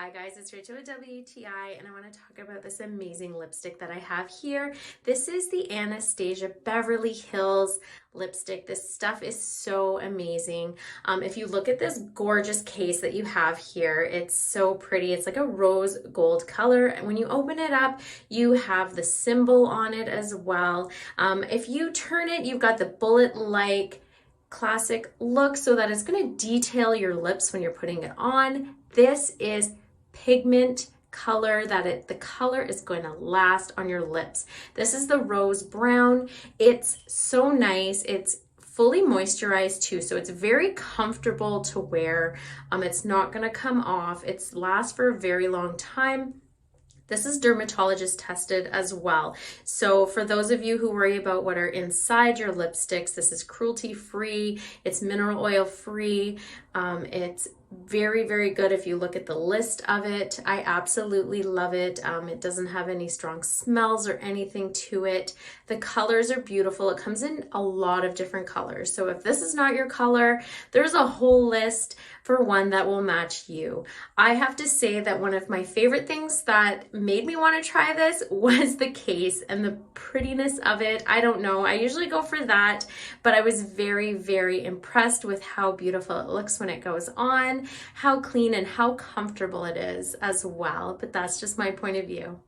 Hi guys, it's Rachel with WTI and I want to talk about this amazing lipstick that I have here. This is the Anastasia Beverly Hills lipstick. This stuff is so amazing. If you look at this gorgeous case that you have here, it's so pretty. It's like a rose gold color. And when you open it up, you have the symbol on it as well. If you turn it, you've got the bullet-like classic look so that it's going to detail your lips when you're putting it on. This is pigment color the color is going to last on your lips. This is the rose brown. It's so nice. It's fully moisturized too, so it's very comfortable to wear. It's not going to come off. It's lasts for a very long time. This is dermatologist tested as well. So for those of you who worry about what are inside your lipsticks, this is cruelty free. It's mineral oil free. It's very, very good if you look at the list of it. I absolutely love it. It doesn't have any strong smells or anything to it. The colors are beautiful. It comes in a lot of different colors. So if this is not your color, there's a whole list for one that will match you. I have to say that one of my favorite things that made me want to try this was the case and the prettiness of it. I don't know. I usually go for that, but I was very, very impressed with how beautiful it looks when it goes on, how clean and how comfortable it is as well. But that's just my point of view.